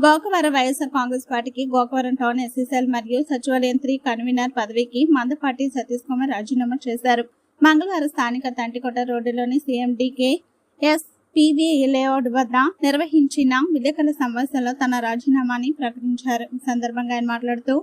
గోకవరం వైఎస్ఆర్ కాంగ్రెస్ పార్టీకి Gokavaram town SCCL మరియు సచివాలయం 3 కన్వీనర్ పదవికి మందపాటి సతీష్ కుమార్ రాజీనామా చేశారు. మంగళవారం స్థానిక తంటికోట రోడ్డులోని సీఎండీకే ఎస్పీవీ లేఅవుట్ వద్ద నిర్వహించిన విలేకరుల సమావేశంలో తన రాజీనామాని ప్రకటించారు. ఈ సందర్భంగా ఆయన మాట్లాడుతూ,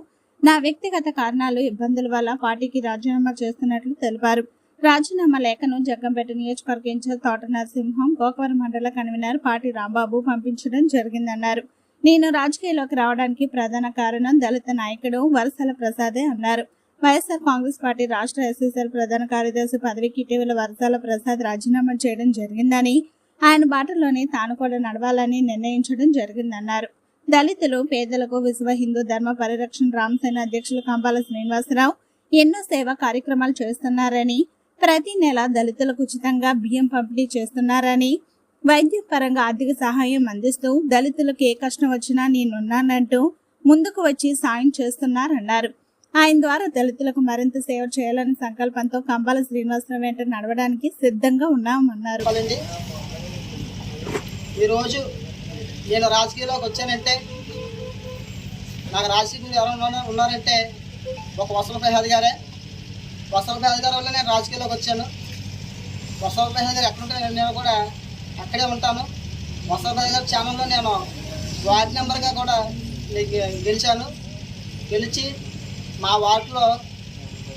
నా వ్యక్తిగత కారణాలు, ఇబ్బందుల వల్ల పార్టీకి రాజీనామా చేస్తున్నట్లు తెలిపారు. రాజీనామా లేఖను జగ్గంపేట నియోజకవర్గ ఇన్ఛార్జ్ తోట నరసింహం, గోకవరం మండల కన్వీనర్ పాటి రాంబాబు పంపించడం జరిగిందన్నారు. నేను రాజకీయాల్లోకి రావడానికి ప్రధాన కారణం దళిత నాయకుడు వరసల ప్రసాదే అన్నారు. వైఎస్ఆర్ కాంగ్రెస్ పార్టీ రాష్ట్ర ఎస్సీసీఎల్ ప్రధాన కార్యదర్శి పదవికి ఇటీవల వరసల ప్రసాద్ రాజీనామా చేయడం జరిగిందని, ఆయన బాటలోనే తాను కూడా నడవాలని నిర్ణయించడం జరిగిందన్నారు. దళితులు, పేదలకు విశ్వ హిందూ ధర్మ పరిరక్షణ రామసేన అధ్యక్షులు కంబాల శ్రీనివాసరావు ఎన్నో సేవా కార్యక్రమాలు చేస్తున్నారని, ప్రతి నెల దళితులకు ఉచితంగా బియ్యం పంపిణీ చేస్తున్నారని, వైద్య పరంగా ఆర్థిక సహాయం అందిస్తూ దళితులకు ఏ కష్టం వచ్చినా నేనున్నానంటూ ముందుకు వచ్చి సాయం చేస్తున్నారన్నారు. ఆయన ద్వారా దళితులకు మరింత సేవ చేయాలనే సంకల్పంతో కంబాల శ్రీనివాసరావు వెంట నడవడానికి సిద్ధంగా ఉన్నామన్నారు. ఈరోజు నేను రాజకీయాల్లోకి వచ్చానంటే, నాకు రాజకీయంలో ఎవరైనా ఉన్నారంటే ఒక వసల ప్రసాద్ గారే. వసల ప్రసాద్ గారి వల్ల నేను రాజకీయాల్లోకి వచ్చాను. వసల ప్రసాద్ గారు ఎక్కడుంటే నేను కూడా అక్కడే ఉంటాను. వసల ప్రసాద్ గారి ఛానల్లో నేను వార్డు మెంబర్గా కూడా గెలిచాను. గెలిచి మా వార్డులో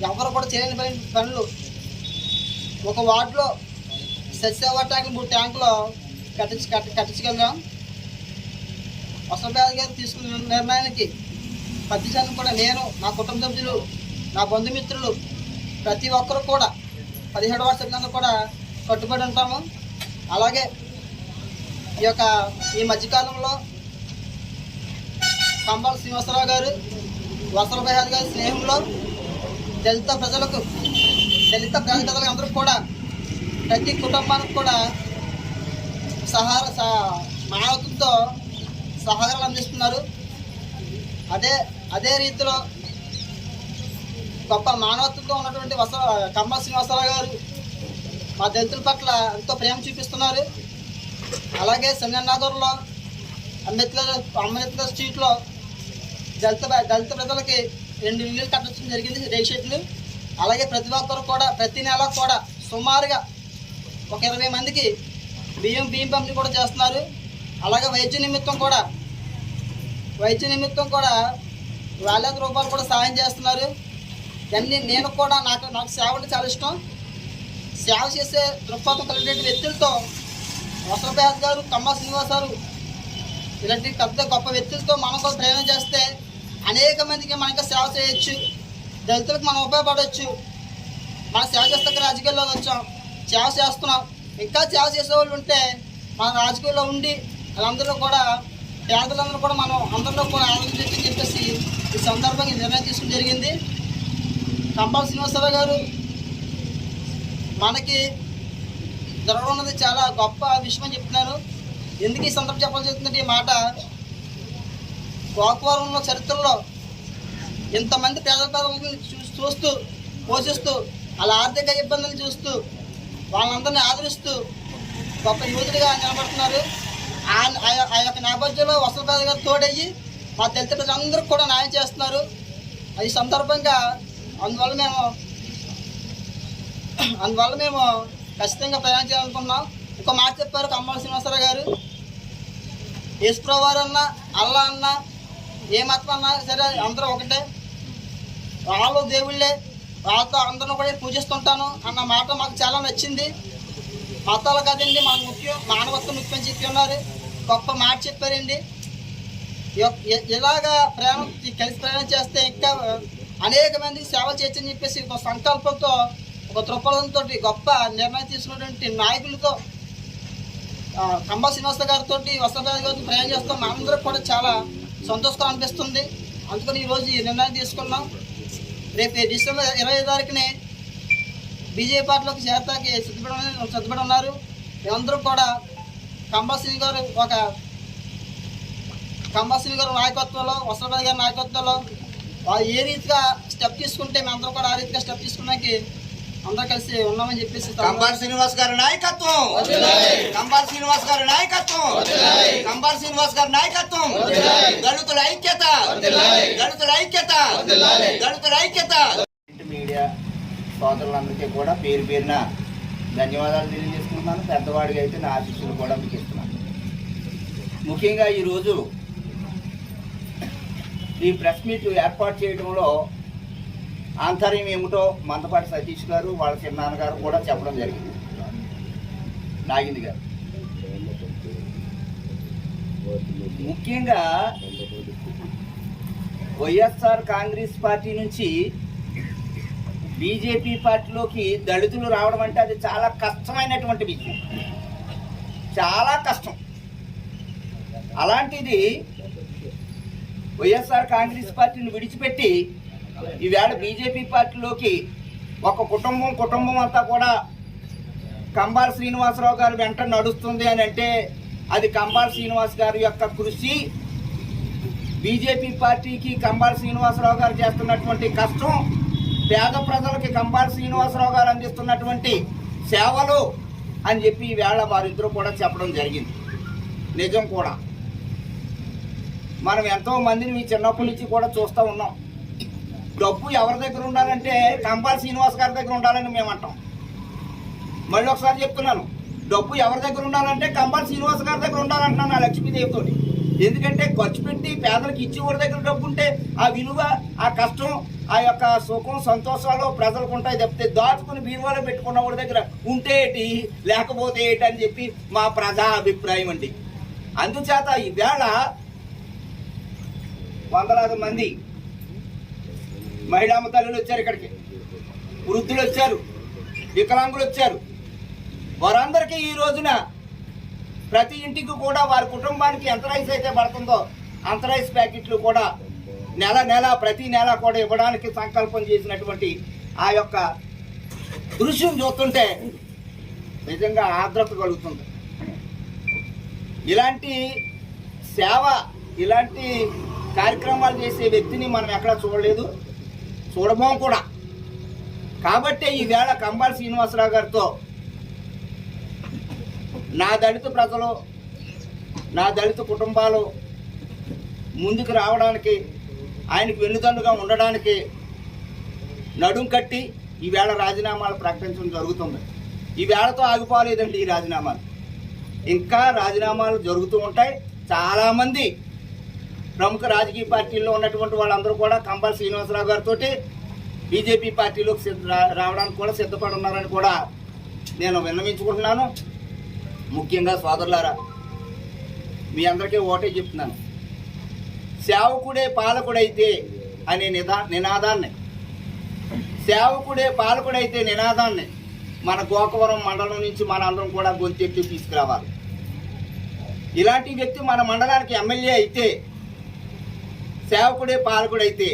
ఎవరు కూడా చేయని పనులు, ఒక వార్డులో సస్యవ ట్యాంకులు 3 ట్యాంకులు కట్టించగలిగాం. వసల ప్రసాద్ గారు తీసుకున్న నిర్ణయానికి ప్రతి జనం కూడా, నేను, నా కుటుంబ సభ్యులు, నా బంధుమిత్రులు, ప్రతి ఒక్కరు కూడా 17 వార్డు సభ్యులందరూ కూడా కట్టుబడి ఉంటాము. అలాగే ఈ మధ్యకాలంలో కంబాల శ్రీనివాసరావు గారు, వసల ప్రసాద్ గారి స్నేహంలో దళిత ప్రజలకు అందరూ కూడా, ప్రతి కుటుంబానికి కూడా మానవత్వంతో సహకారాలు అందిస్తున్నారు. అదే రీతిలో గొప్ప మానవత్వంతో ఉన్నటువంటి కంబాల శ్రీనివాసరావు గారు మా దళితుల పట్ల ఎంతో ప్రేమ చూపిస్తున్నారు. అలాగే సంజయనగర్లో అంబేద్కర్ స్ట్రీట్లో దళిత ప్రజలకి 2 ఇల్లు కట్టడం జరిగింది, రేక్ షెడ్లు. అలాగే ప్రతి ఒక్కరు కూడా ప్రతి నెల కూడా సుమారుగా ఒక 20 మందికి బియ్యం పంపిణీ కూడా చేస్తున్నారు. అలాగే వైద్య నిమిత్తం కూడా వేలాది రూపాయలు కూడా సాయం చేస్తున్నారు. ఇవన్నీ నేను కూడా నాకు సేవ అంటే చాలా ఇష్టం. సేవ చేసే దృక్పథం కలిగిన వ్యక్తులతో వసల ప్రసాద్ గారు, కంబాల శ్రీనివాస్ గారు ఇలాంటి పెద్ద గొప్ప వ్యక్తులతో మనం కూడా ప్రయాణం చేస్తే అనేక మందికి మనకి సేవ చేయొచ్చు, దళితులకు మనం ఉపయోగపడవచ్చు. మన సేవ చేస్తే రాజకీయాల్లో వచ్చాం, సేవ చేస్తున్నాం. ఇంకా సేవ చేసేవాళ్ళు ఉంటే మన రాజకీయాల్లో ఉండి వాళ్ళందరూ కూడా, పేదలందరూ కూడా మనం అందరిలో కూడా ఆలోచించని చెప్పేసి ఈ సందర్భంగా నిర్ణయం తీసుకోవడం జరిగింది. కంబాల శ్రీనివాసరావు గారు మనకి జరగనున్నది చాలా గొప్ప విషయం అని చెప్తున్నాను. ఎందుకు ఈ సందర్భం చెప్పాల్సి వస్తుందంటే, ఈ మాట గోకవరంలో చరిత్రలో ఇంతమంది పేదలను చూస్తూ పోషిస్తూ వాళ్ళ ఆర్థిక ఇబ్బందులు చూస్తూ వాళ్ళందరినీ ఆదరిస్తూ గొప్ప యువతుడిగా నిలబడుతున్నారు. ఆ యొక్క నేపథ్యంలో వసల ప్రసాద్ గారు తోడయ్యి మా దళిత ప్రజలందరికీ కూడా న్యాయం చేస్తున్నారు. ఈ సందర్భంగా అందువల్ల మేము ఖచ్చితంగా ప్రయాణం చేయాలనుకున్నాం. ఒక మాట చెప్పారు కంబాల శ్రీనివాసరావు గారు, యేసుప్రభువారు అన్నా, అల్లా అన్నా, ఏ మతం అన్నా సరే అందరూ ఒకటే, వాళ్ళు దేవుళ్ళే, వాళ్ళతో అందరిని కూడా పూజిస్తుంటాను అన్న మాట మాకు చాలా నచ్చింది. మతాలు కాదండి మాకు ముఖ్యం, మానవత్వం ముఖ్యం చెప్పి ఉన్నారు. గొప్ప మాట చెప్పారండి. ఇలాగా కలిసి ప్రయాణం చేస్తే ఇంకా అనేక మందికి సేవ చేయొచ్చని చెప్పేసి ఒక సంకల్పంతో, ఒక దృక్పథంతో గొప్ప నిర్ణయం తీసుకున్నటువంటి నాయకులతో కంబాల శ్రీనివాస గారితో, వసల ప్రసాద్ గారితో ప్రయాణం చేస్తాం. మనందరికి కూడా చాలా సంతోషకరం అనిపిస్తుంది. అందుకని ఈరోజు ఈ నిర్ణయం తీసుకున్నాం. రేపు డిసెంబర్ 20 తారీఖునే బీజేపీ పార్టీలోకి చేరడానికి సిద్ధపడి ఉన్నారు. వీళ్ళందరూ కూడా కంబాల శ్రీనివాసరావు గారి నాయకత్వంలో, వసల ప్రసాద్ గారి నాయకత్వంలో వాళ్ళు ఏ రీతిగా స్టెప్ తీసుకుంటే మేమందరం కూడా ఆ రీతిగా స్టెప్ తీసుకోవడానికి అందరూ కలిసి ఉన్నామని చెప్పేసి కంబార్ శ్రీనివాస్ గారి నాయకత్వం, కంబార్ శ్రీనివాస్ గారి నాయకత్వం, కంబార్ శ్రీనివాస్ గారి నాయకత్వం, దళితుల ఐక్యత, దళితుల ఐక్యత, దళితుల ఐక్యత. మీడియా సోదరులందరికీ కూడా పేరు పేరున ధన్యవాదాలు తెలియజేసుకుంటున్నాను. పెద్దవాడిగా అయితే నా ఆశీస్సులు కూడా మీకు ఇస్తున్నాను. ముఖ్యంగా ఈరోజు ఈ ప్రెస్ మీట్ ఏర్పాటు చేయడంలో ఆంతర్యం ఏమిటో మందపాటి సతీష్ గారు వాళ్ళ చిన్నాన్నగారు కూడా చెప్పడం జరిగింది. నాగింది గారు ముఖ్యంగా వైఎస్ఆర్ కాంగ్రెస్ పార్టీ నుంచి బీజేపీ పార్టీలోకి దళితులు రావడం అంటే అది చాలా కష్టమైనటువంటి విషయం, చాలా కష్టం. అలాంటిది వైఎస్ఆర్ కాంగ్రెస్ పార్టీని విడిచిపెట్టి ఈవేళ బీజేపీ పార్టీలోకి ఒక కుటుంబం అంతా కూడా కంబార్ శ్రీనివాసరావు గారు వెంట నడుస్తుంది అని అంటే అది కంబార్ శ్రీనివాస్ గారి యొక్క కృషి, బీజేపీ పార్టీకి కంబార్ శ్రీనివాసరావు గారు చేస్తున్నటువంటి కష్టం, పేద ప్రజలకి కంబార్ శ్రీనివాసరావు గారు అందిస్తున్నటువంటి సేవలు అని చెప్పి ఈవేళ వారిద్దరూ కూడా చెప్పడం జరిగింది. నిజం కూడా. మనం ఎంతో మందిని మీ చిన్నప్పటి నుంచి కూడా చూస్తూ ఉన్నాం. డబ్బు ఎవరి దగ్గర ఉండాలంటే కంబార్ శ్రీనివాస్ గారి దగ్గర ఉండాలని మేము అంటాం. మళ్ళీ ఒకసారి చెప్తున్నాను, డబ్బు ఎవరి దగ్గర ఉండాలంటే కంబార్ శ్రీనివాస్ గారి దగ్గర ఉండాలంటున్నాను నా లక్ష్మీదేవితో. ఎందుకంటే ఖర్చు పెట్టి పేదలకు ఇచ్చేవాడి దగ్గర డబ్బు ఉంటే ఆ విలువ, ఆ కష్టం, ఆ యొక్క సుఖం సంతోషాలు ప్రజలకు ఉంటాయి తప్పితే దాచుకుని బీరువాలో పెట్టుకున్న వాడి దగ్గర ఉంటే ఏంటి లేకపోతే ఏంటి అని చెప్పి మా ప్రజా అభిప్రాయం అండి. అందుచేత ఈవేళ వందలాది మంది మహిళా తల్లులు వచ్చారు, ఇక్కడికి వృద్ధులు వచ్చారు, వికలాంగులు వచ్చారు. వారందరికీ ఈ రోజున ప్రతి ఇంటికి కూడా వారి కుటుంబానికి ఎంత రైస్ అయితే పడుతుందో అంత రైస్ ప్యాకెట్లు కూడా నెల ప్రతి నెల కూడా ఇవ్వడానికి సంకల్పం చేసినటువంటి ఆ యొక్క దృశ్యం చూస్తుంటే నిజంగా ఆర్ద్రత కలుగుతుంది. ఇలాంటి సేవ, ఇలాంటి కార్యక్రమాలు చేసే వ్యక్తిని మనం ఎక్కడా చూడలేదు, చూడబోం కూడా. కాబట్టే ఈవేళ కంబార్ శ్రీనివాసరావు గారితో నా దళిత ప్రజలు, నా దళిత కుటుంబాలు ముందుకు రావడానికి, ఆయనకు వెన్నుదన్నుగా ఉండడానికి నడుం కట్టి ఈవేళ రాజీనామాలు ప్రకటించడం జరుగుతుంది. ఈవేళతో ఆగిపోలేదండి ఈ రాజీనామాలు, ఇంకా రాజీనామాలు జరుగుతూ ఉంటాయి. చాలామంది ప్రముఖ రాజకీయ పార్టీల్లో ఉన్నటువంటి వాళ్ళందరూ కూడా కంబార్ శ్రీనివాసరావు గారితో బీజేపీ పార్టీలోకి రావడానికి కూడా సిద్ధపడి ఉన్నారని కూడా నేను విన్నవించుకుంటున్నాను. ముఖ్యంగా సోదరులారా, మీ అందరికీ ఓటే చెప్తున్నాను, సేవకుడే పాలకుడైతే అనే నినాదాన్ని, సేవకుడే పాలకుడైతే నినాదాన్ని మన గోకవరం మండలం నుంచి మన అందరం కూడా గొంతెత్తి తీసుకురావాలి. ఇలాంటి వ్యక్తి మన మండలానికి ఎమ్మెల్యే అయితే, సేవకుడే పాలకుడైతే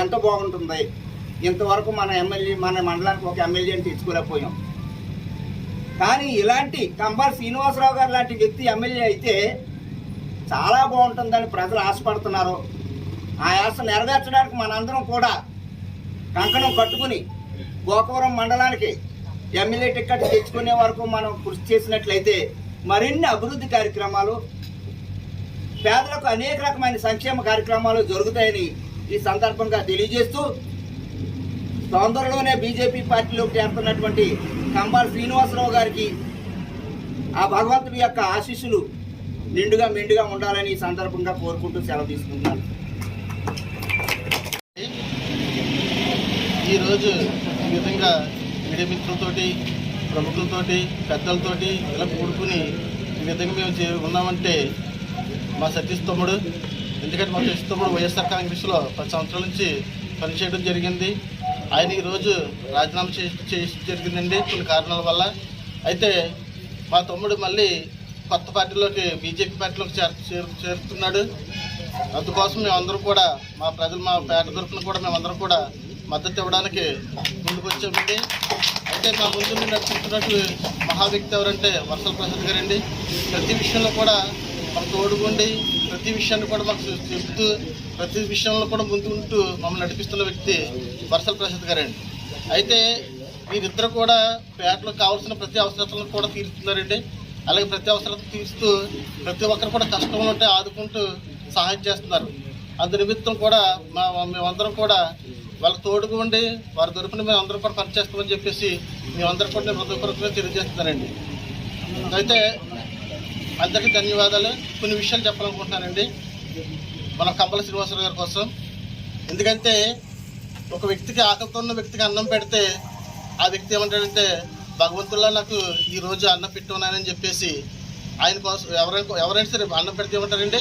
ఎంత బాగుంటుంది. ఇంతవరకు మన మండలానికి ఒక ఎమ్మెల్యేని తెచ్చుకోలేకపోయాం. కానీ ఇలాంటి కంబార్ శ్రీనివాసరావు గారు లాంటి వ్యక్తి ఎమ్మెల్యే అయితే చాలా బాగుంటుందని ప్రజలు ఆశపడుతున్నారు. ఆ ఆశ నెరవేర్చడానికి మనందరం కూడా కంకణం కట్టుకుని గోకవరం మండలానికి ఎమ్మెల్యే టికెట్ తెచ్చుకునే వరకు మనం కృషి చేసినట్లయితే మరిన్ని అభివృద్ధి కార్యక్రమాలు, పేదలకు అనేక రకమైన సంక్షేమ కార్యక్రమాలు జరుగుతాయని ఈ సందర్భంగా తెలియజేస్తూ, తొందరలోనే బీజేపీ పార్టీలోకి చేరుతున్నటువంటి కంబార్ శ్రీనివాసరావు గారికి ఆ భగవంతుడి యొక్క ఆశీస్సులు నిండుగా మెండుగా ఉండాలని ఈ సందర్భంగా కోరుకుంటూ సెలవు తీసుకుంటున్నాను. ఈరోజు ఈ విధంగా మీడియా మిత్రులతోటి, ప్రముఖులతోటి, పెద్దలతోటి ఇలా కూడుకుని ఈ విధంగా మేము ఉన్నామంటే మా సతీష్ తమ్ముడు. ఎందుకంటే మా సతీష్ తమ్ముడు వైఎస్ఆర్ కాంగ్రెస్లో 10 సంవత్సరాల నుంచి పనిచేయడం జరిగింది. ఆయన ఈరోజు రాజీనామా చేసి జరిగిందండి కొన్ని కారణాల వల్ల. అయితే మా తమ్ముడు మళ్ళీ కొత్త పార్టీలోకి, బీజేపీ పార్టీలోకి చేరుతున్నాడు. అందుకోసం మేమందరం కూడా, మా ప్రజలు, మా పేట తరఫున కూడా మేమందరం కూడా మద్దతు ఇవ్వడానికి ముందుకు వచ్చామండి. అయితే మా ముందు నడుచుకుంటున్నట్టు మహా వ్యక్తి ఎవరంటే వర్షల ప్రసాద్ గారండి. ప్రతి విషయంలో కూడా మాకు తోడుగుండి, ప్రతి విషయాన్ని కూడా మాకు చెప్తూ, ప్రతి విషయంలో కూడా ముందు ఉంటూ మమ్మల్ని నడిపిస్తున్న వ్యక్తి వర్షల ప్రసాద్ గారండి. అయితే వీరిద్దరు కూడా పేటలో కావాల్సిన ప్రతి అవసరాలను కూడా తీరుస్తున్నారండి. అలాగే ప్రతి అవసరాలను తీరుస్తూ ప్రతి ఒక్కరు కూడా కష్టంలో ఉంటే ఆదుకుంటూ సహాయం చేస్తున్నారు. అందు నిమిత్తం కూడా మేమందరం కూడా వాళ్ళకి తోడుగా ఉండి వారి తరపున మేము అందరం కూడా పనిచేస్తామని చెప్పేసి మేమందరం కూడా నేను హృదయపూర్వకంగా తెలియజేస్తున్నానండి. అయితే అందరికీ ధన్యవాదాలు. కొన్ని విషయాలు చెప్పాలనుకుంటున్నానండి మన కంబల శ్రీనివాసరావు గారి కోసం. ఎందుకంటే ఒక వ్యక్తికి ఆకలితో ఉన్న వ్యక్తికి అన్నం పెడితే ఆ వ్యక్తి ఏమంటాడంటే భగవంతుల్లా నాకు ఈరోజు అన్నం పెట్టున్నానని చెప్పేసి ఆయన కోసం ఎవరైనా సరే అన్నం పెడితే ఏమంటారండి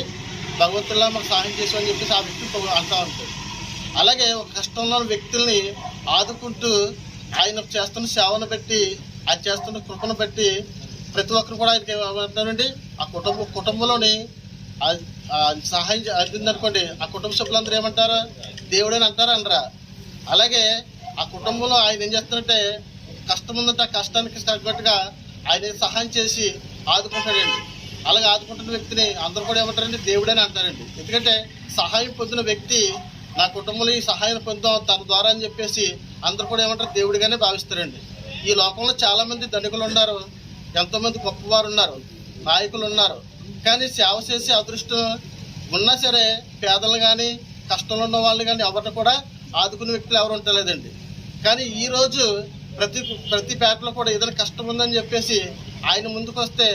భగవంతుల్లా మాకు సహాయం చేసామని చెప్పేసి ఆ వ్యక్తి అంటూ ఉంటాడు. అలాగే ఒక కష్టంలో ఉన్న వ్యక్తుల్ని ఆదుకుంటూ ఆయన చేస్తున్న సేవను బట్టి ఆయన చేస్తున్న కృపను బట్టి ప్రతి ఒక్కరు కూడా ఆయనకి ఏమంటారండి ఆ కుటుంబంలోని సహాయం అందిందనుకోండి ఆ కుటుంబ సభ్యులందరూ ఏమంటారు దేవుడని అంటారా అనరా. అలాగే ఆ కుటుంబంలో ఆయన ఏం చేస్తారంటే కష్టం ఉందంటే ఆ కష్టానికి తగ్గట్టుగా ఆయన సహాయం చేసి ఆదుకుంటాడండి. అలాగే ఆదుకుంటున్న వ్యక్తిని అందరూ కూడా ఏమంటారండి దేవుడని అంటారండి. ఎందుకంటే సహాయం పొందిన వ్యక్తి నా కుటుంబంలో ఈ సహాయం పొందాం తన ద్వారా అని చెప్పేసి అందరూ కూడా ఏమంటారు దేవుడిగానే భావిస్తారండి. ఈ లోకంలో చాలామంది ధనికులు ఉన్నారు, ఎంతోమంది గొప్పవారు ఉన్నారు, నాయకులు ఉన్నారు. కానీ సేవ చేసే అదృష్టం ఉన్నా సరే పేదలు కానీ కష్టంలో ఉన్న వాళ్ళు కానీ ఎవరిని కూడా ఆదుకునే వ్యక్తులు ఎవరు ఉండలేదండి. కానీ ఈరోజు ప్రతి పేటలో కూడా ఏదైనా కష్టం ఉందని చెప్పేసి ఆయన ముందుకు వస్తే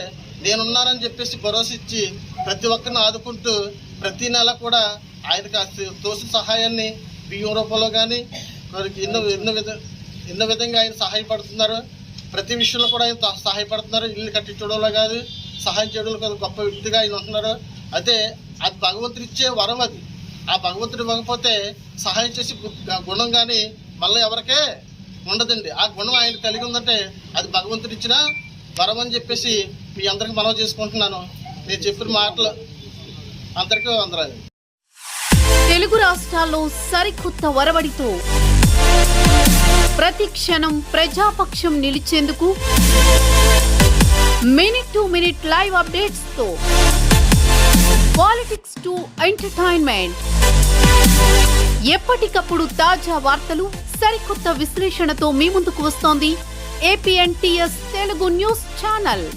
నేనున్నానని చెప్పేసి భరోసా ఇచ్చి ప్రతి ఒక్కరిని ఆదుకుంటూ ప్రతి నెల కూడా ఆయనకు తోసిన సహాయాన్ని బియ్యం రూపంలో కానీ ఎన్నో విధంగా ఆయన సహాయపడుతున్నారు. ప్రతి విషయంలో కూడా ఆయన సహాయపడుతున్నారు. ఇల్లు కట్టించడంలో కాదు సహాయం చేయడంలో కాదు గొప్ప వ్యక్తిగా ఆయన ఉంటున్నారు. అయితే అది భగవంతుడు ఇచ్చే వరం. అది ఆ భగవంతుడు ఇవ్వకపోతే సహాయం చేసి గుణం కానీ మళ్ళీ ఎవరికే ఉండదండి. ఆ గుణం ఆయన కలిగి ఉందంటే అది భగవంతుడు ఇచ్చిన వరం అని చెప్పేసి మీ అందరికి మనవి చేసుకుంటున్నాను. నేను చెప్పిన మాటలు అందరికీ వందనాలు. తెలుగు రాష్ట్రాల్లో సరికొత్త ఒరవడితో ప్రతి క్షణం ప్రజాపక్షం నిలిచేందుకు minute to minute live updates తో పాలిటిక్స్ టు ఎంటర్టైన్మెంట్ ఎప్పటికప్పుడు తాజా వార్తలు సరికొత్త విశ్లేషణతో మీ ముందుకు వస్తోంది APNTS తెలుగు న్యూస్ ఛానల్.